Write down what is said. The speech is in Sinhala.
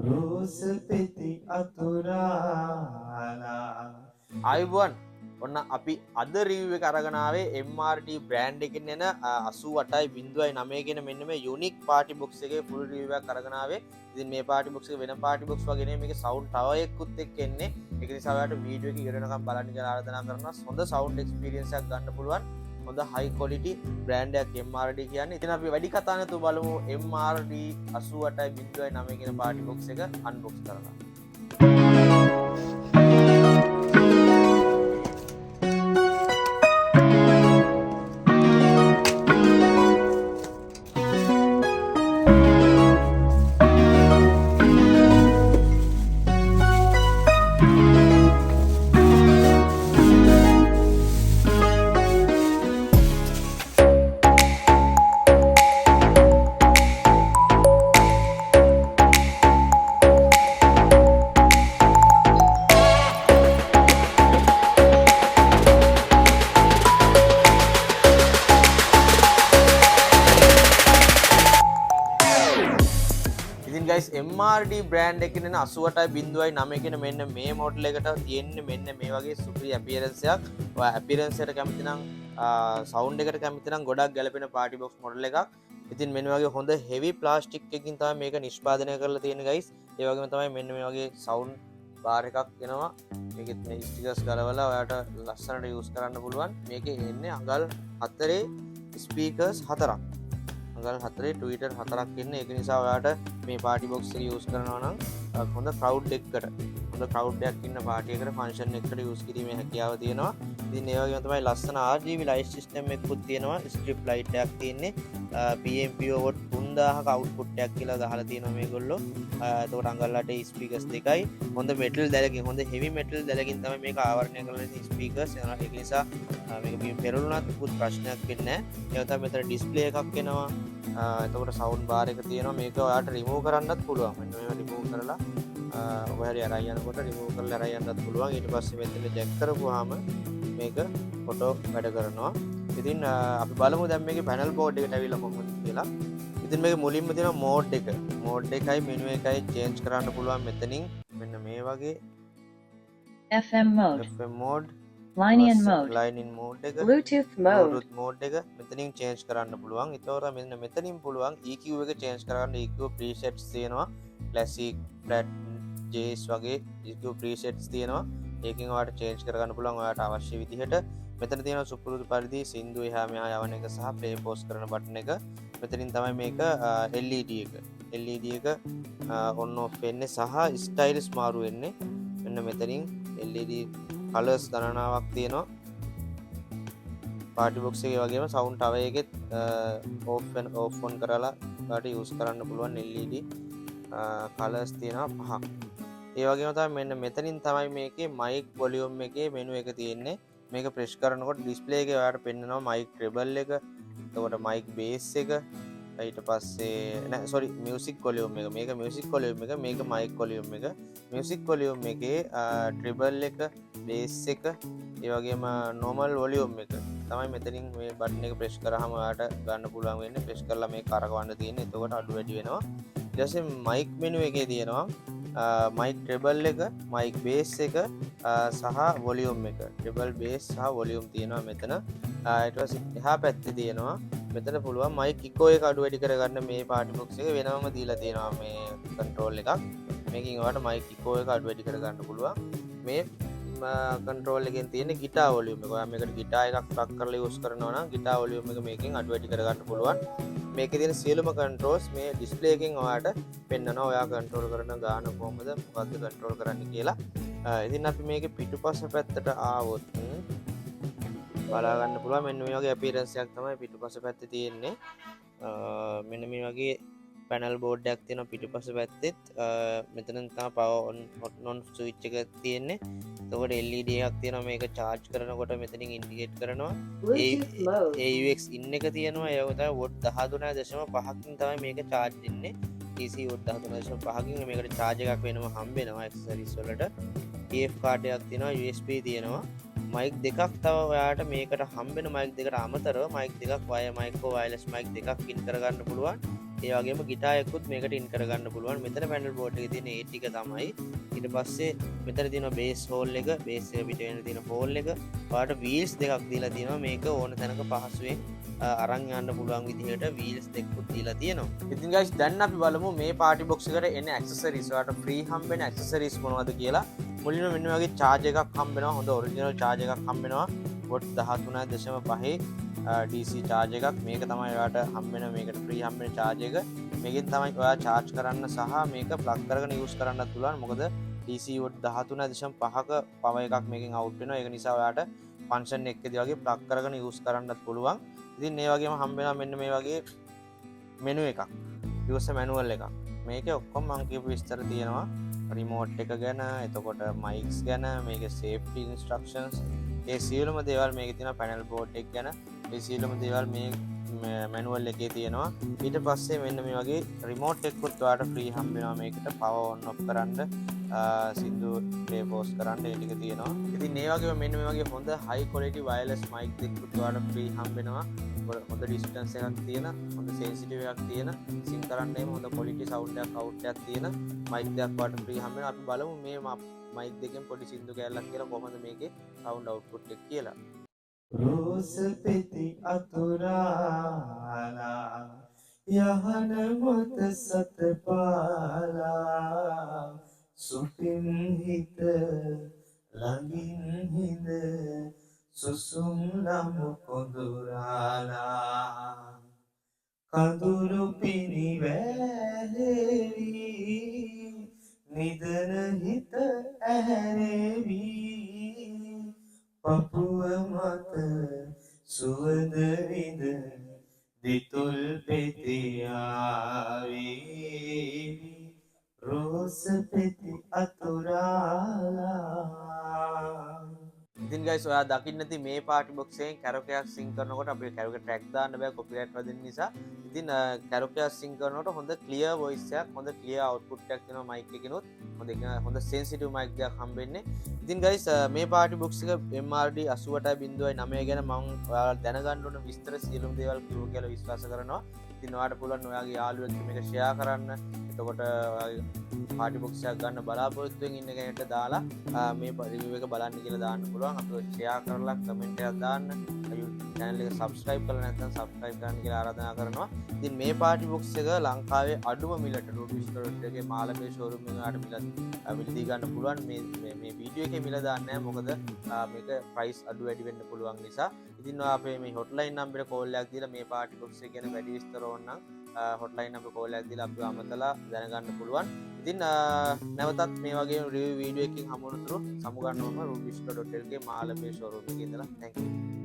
රෝස පෙති අතුරාලා ආයුබෝවන් ඔන්න අපි අද රිව් එක අරගෙන ආවේ MRT බ්‍රෑන්ඩ් එකකින් එන 88.9 කියන මෙන්න මේ යුනික් පාටි බොක්ස් එකේ ෆුල් රිව් එකක් අරගෙන ආවේ. ඉතින් මේ පාටි බොක්ස් එක වෙන පාටි බොක්ස් වගේ නෙමෙයි, මේකේ සවුන්ඩ් ටවර් එකකුත් එක්ක එන්නේ. ඒක නිසා ඔයාලට වීඩියෝ එක ඉවර වෙනකම් බලන්න කියලා ආරාධනා කරනවා. හොඳ සවුන්ඩ් එක්ස්පීරියන්ස් එකක් ගන්න පුළුවන්. හොඳ හයි ක්වොලිටි බ්‍රෑන්ඩ් එකක් MRT කියන්නේ. ඉතින් අපි වැඩි කතා නැතුව බලමු MRT 88.9 කියන පාටි බොක්ස් එක අන්බොක්ස් කරලා. ගයිස් MRT බ්‍රෑන්ඩ් එකකින් එන 88.9 කියන මෙන්න මේ මොඩල් එකට තියෙන්නේ මෙන්න මේ වගේ සුපිරි අපියරන්ස් එකක්. ඔයා අපියරන්ස් එකට කැමති නම් සවුන්ඩ් එකට කැමති නම් ගොඩක් ගැලපෙන පාටි බොක්ස් මොඩල් එකක්. ඉතින් මෙන්න වගේ හොඳ හෙවි ප්ලාස්ටික් එකකින් තමයි මේක නිෂ්පාදනය කරලා තියෙන්නේ ගයිස්. ඒ වගේම තමයි මෙන්න මේ වගේ සවුන්ඩ් බාර් එකක් එනවා. මේකෙත් මේ ස්ටිකර්ස් ගලවලා ඔයාලට ලස්සනට යූස් කරන්න පුළුවන්. මේකේ එන්නේ අඟල් 4 ස්පීකර්ස් 4ක්. අඟල් 4 ට්විටර් 4ක් ඉන්නේ. ඒක නිසා ඔයාලට මේ පාටි බොක්ස් එක යූස් කරනවා නම් හොඳ ක්‍රවුඩ් එකකට හොඳ ක්‍රවුඩ් එකක් ඉන්න පාටි එකකට ෆන්ක්ෂන් එකකට යූස් කිරීමේ හැකියාව තියෙනවා. ඉතින් ඒ වගේම තමයි ලස්සන RGB ලයිට් සිස්ටම් එකකුත් තියෙනවා. ස්ට්‍රිප් ලයිට් එකක් තියෙන්නේ. PMPO වොට් 3000ක අවුට්පුට් එකක් කියලා ගහලා තියෙනවා මේගොල්ලෝ. එතකොට අඟල් 8 ස්පීකර්ස් දෙකයි. හොඳ මෙටල් දැලකින් හොඳ හෙවි මෙටල් දැලකින් තමයි මේක ආවරණය කරලා තියෙන ස්පීකර්ස්. ඒක නිසා මේක බිම් පෙරළුණත් පුත් ප්‍රශ්නයක් වෙන්නේ නැහැ. ඒ තමයි මෙතන ඩිස්ප්ලේ එකක් එනවා. එතකොට සවුන්ඩ් බාර් එක තියෙනවා. මේක ඔයාලට රිමූව් කරන්නත් පුළුවන්. මෙන්න මේව රිමූව් කරලා ඔයාලට අරන් යනකොට රිමූව් කරලා අරන් යන්නත් පුළුවන්. ඊට පස්සේ මෙතන ජැක් කරපුවාම මේක ෆොටෝ වැඩ කරනවා. ඉතින් අපි බලමු දැන් මේකේ පැනල් බෝඩ් එකට ඇවිල්ලා කොහොමද කියලා. ඉතින් මේකේ මුලින්ම තියෙනවා මෝඩ් එක. මෝඩ් එකයි මෙනු එකයි චේන්ජ් කරන්න පුළුවන් මෙතනින්. මෙන්න මේ වගේ FM mode, FM mode, line-in mode, line-in mode එක, Bluetooth mode, Bluetooth mode එක මෙතනින් චේන්ජ් කරන්න පුළුවන්. ඒතකොට මෙන්න මෙතනින් පුළුවන් EQ එක චේන්ජ් කරන්න. EQ presets තියෙනවා. classic, flat, jazz වගේ EQ presets තියෙනවා. ඒකෙන් ඔයාලට චේන්ජ් කරගන්න පුළුවන් ඔයාලට අවශ්‍ය විදිහට. මෙතන තියෙනවා සුපුරුදු පරිදි සින්දු එහා මෙහා යවන එක සහ play pause කරන බටන් එක. මෙතනින් තමයි මේක LED එක. LED එක on off වෙන්නේ සහ ස්ටයිල්ස් මාරු වෙන්නේ. මෙන්න මෙතනින් LED කලර්ස් ගණනාවක් තියෙනවා. පාටි බොක්ස් එකේ වගේම සවුන්ඩ් ටවර් එකෙත් off on කරලා ඔයාලට යූස් කරන්න පුළුවන් LED කලර්ස් තියෙනවා 5ක්. ඒ වගේම තමයි මෙන්න මෙතනින් තමයි මේකේ මයික් වොලියුම් එකේ මෙනු එක තියෙන්නේ. මේක ප්‍රෙස් කරනකොට ඩිස්ප්ලේ එකේ ඔයාලට පෙන්නනවා මයික් ට්‍රෙබල් එක, එතකොට මයික් බේස් එක, ඊට පස්සේ මියුසික් වොලියුම් එක. මේක මියුසික් වොලියුම් එක, මේක මයික් වොලියුම් එක. මියුසික් වොලියුම් එකේ ට්‍රෙබල් එක, බේස් එක, ඒ වගේම නෝමල් වොලියුම් එක තමයි මෙතනින් මේ බටන් එක ප්‍රෙස් කරාම ඔයාලට ගන්න පුළුවන් වෙන්නේ. ප්‍රෙස් කරලා මේක කරකවන්න තියෙන්නේ. එතකොට අඩු වැඩි වෙනවා. ඊට පස්සේ මයික් මෙනු එකේ තියෙනවා මයික් ට්‍රෙබල් එක, මයික් බේස් එක සහ වොලියුම් එක. ට්‍රෙබල් බේස් සහ වොලියුම් තියෙනවා මෙතන. ඊට පස්සේ එහා පැත්තේ තියෙනවා මෙතන පුළුවන් මයික් ඉකෝ එක අඩු වැඩි කරගන්න. මේ පාටි බොක්ස් එක වෙනම දීලා තියෙනවා මේ කන්ට්‍රෝල් එකක්. මේකෙන් ඔයාලට මයික් ඉකෝ එක අඩු වැඩි කරගන්න පුළුවන්. මේ කන්ට්‍රෝල් එකෙන් තියෙන ගිටාර් වොලියුම් එක. ඔයා මේකට ගිටාර් එකක් ප්ලග් කරලා යූස් කරනවා නම් ගිටාර් වොලියුම් එක මේකෙන් අඩු වැඩි කරගන්න පුළුවන්. මේකේ තියෙන සියලුම කන්ට්‍රෝල්ස් මේ ඩිස්ප්ලේ එකෙන් ඔයාලට පෙන්වනවා. ඔයා කන්ට්‍රෝල් කරන ගාන කොහොමද මොකද්ද කන්ට්‍රෝල් කරන්න කියලා. ඉතින් අපි මේකේ පිටුපස පැත්තට ආවොත් බලා ගන්න පුළුවන්. මෙන්න මේ වගේ අපියරන්ස් එකක් තමයි පිටුපස පැත්තේ තියෙන්නේ. මෙන්න මේ වගේ පැනල් බෝඩ් එකක් තියෙනවා පිටුපස පැත්තෙත්. මෙතන තමයි පවර් on ස්විච් එක තියෙන්නේ. එතකොට LED එකක් තියෙනවා. මේක charge කරනකොට මෙතනින් ඉන්ඩිකේට් කරනවා. Bluetooth mode, AUX in එක තියෙනවා. ඒක තමයි වොට් 13.5කින් තමයි මේක charge වෙන්නේ. DC වොට් 13.5කින් මේකට charge එකක් වෙනම හම්බ වෙනවා accessories වලට. TF card එකක් තියෙනවා. USB තියෙනවා. මයික් දෙකක් තව ඔයාට මේකට හම්බෙන මයික් දෙකට අමතරව මයික් දෙකක් වයර් මයික් හෝ වයර්ලස් මයික් දෙකක් ඉන් කරගන්න පුළුවන්. ඒ වගේම ගිටාර් එකකුත් මේකට ඉන් කරගන්න පුළුවන්. මෙතන පැනල් බෝඩ් එකේ තියෙන ඒ ටික තමයි. ඊට පස්සේ මෙතන තියෙන බේස් හෝල් එක, බේස් එක පිට වෙන තියෙන හෝල් එක. ඔයාලට වීල්ස් දෙකක් දීලා තියෙනවා. මේක ඕන තැනක පහසුවෙන් අරන් යන්න පුළුවන් විදිහට වීල්ස් දෙකකුත් දීලා තියෙනවා. ඉතින් guys දැන් අපි බලමු මේ පාටි බොක්ස් එකට එන ඇක්සසරිස්. ඔයාලට ෆ්‍රී හම්බෙන ඇක්සසරිස් මොනවද කියලා. මුලින්ම මෙන්න වගේ charge එකක් හම්බෙනවා. හොඳ ඔරිජිනල් charge එකක් හම්බෙනවා. වොට් 13.5 DC charge එකක්. මේක තමයි ඔයාලට හම්බෙන මේකට ෆ්‍රී හම්බෙන charge එක. මේකෙන් තමයි ඔයා charge කරන්න සහ මේක plug කරගෙන use කරන්නත් පුළුවන්. මොකද DC වොට් 13.5ක power එකක් මේකෙන් out වෙනවා. ඒක නිසා ඔයාලට function එකකදී වගේ plug කරගෙන use කරන්නත් පුළුවන්. ඉතින් මේ වගේම හම්බෙනවා මෙන්න මේ වගේ menu එකක්. user manual එකක්. මේකේ ඔක්කොම මම කියපු විස්තර තියෙනවා. remote එක ගැන, එතකොට mics ගැන, මේකේ safety instructions, ඒ සියලුම දේවල් මේකේ තියෙනවා. panel board එක ගැන ඒ සියලුම දේවල් මේ manual එකේ තියෙනවා. ඊට පස්සේ මෙන්න මේ වගේ remote එකකුත් ඔයාලට free හම්බ වෙනවා. මේකට power on off කරන්න, සින්දු play pause කරන්න ඒ ටික තියෙනවා. ඉතින් මේ වගේම මෙන්න මේ වගේ හොඳ high quality wireless mic දෙකකුත් ඔයාලට free හම්බ වෙනවා. හොඳ distance එකක් තියෙන, හොඳ sensitive එකක් තියෙන, sync කරන්න එහෙම හොඳ quality sound එකක් out එකක් තියෙන mic දෙකක් ඔයාලට free හම්බ වෙනවා. අපි බලමු මේ mic දෙකෙන් පොඩි සින්දු කැලලක් කියලා කොහොමද මේකේ sound output එක කියලා. රෝස පෙති අතුරාලා යහන මත සතපාලා සුපින් හිත ළඟින් හිඳ සුසුම් නම් කොඳුරාලා කඳුළු පිනිවැලෙවි නිදන හිත ඇහැරෙවි පපුව මත සුවඳ විඳ දිතුල් පෙතියාවේවි රෝස පෙති අතුරාලා. ඉතින් guys ඔයා දකින්න ඇති මේ පාටි බොක්ස් එකෙන් කැරොකේ එකක් සිංක් කරනකොට අපිට කැරොකේ ට්‍රැක් දාන්න බෑ කොපිරයිට් වදින නිසා. ඉතින් කැරොකේ එකක් සිංක් කරනකොට හොඳ ක්ලියර් වොයිස් එකක්, හොඳ ක්ලියර් අවුට්පුට් එකක් දෙනවා මයික් එකකිනුත්. හොඳ සෙන්සිටිව් මයික් එකක් හම්බෙන්නේ. ඉතින් guys මේ පාටි බොක්ස් එක MRD 88.9 ගැන මම ඔයාලා දැනගන්න ඕන විස්තර සියලුම දේවල් කිව්ව කියලා විශ්වාස කරනවා. ඉතින් ඔයාලට පුළුවන් ඔයාගේ යාළුවෙක්ට මේක ෂෙයා කරන්න. එතකොට ඔයාගේ පාටි බොක්ස් එකක් ගන්න බලාපොරොත්තු වෙන ඉන්න කෙනෙක්ට දාලා මේ රිවිව් එක බලන්න කියලා දාන්න පුළුවන්. අපිව ෂෙයා කරලා කමෙන්ට් එකක් දාන්න. channel එක subscribe කරලා නැත්නම් subscribe කරන්න කියලා ආරාධනා කරනවා. ඉතින් මේ පාටි බොක්ස් එක ලංකාවේ අඩුම මිලට රූපිස්ටෝර් එකේ මාළඹේ showroom එකේ ආට මිලදී ගන්න පුළුවන්. මේ වීඩියෝ එකේ මිල දාන්නේ නැහැ. මොකද මේක price අඩු වැඩි වෙන්න පුළුවන් නිසා. ඉතින් අපේ මේ hotline number එක call එකක් දීලා මේ පාටි බොක්ස් එක ගැන වැඩි විස්තර ඕන නම් hotline number call එකක් දීලා අපිව අමතලා දැනගන්න පුළුවන්. ඉතින් නැවතත් මේ වගේ රිවිව් වීඩියෝ එකකින් හමු වෙනතුරු සමු ගන්න ඕන rubystore.lk මාළඹේ showroom එකේ ඉඳලා. thank you.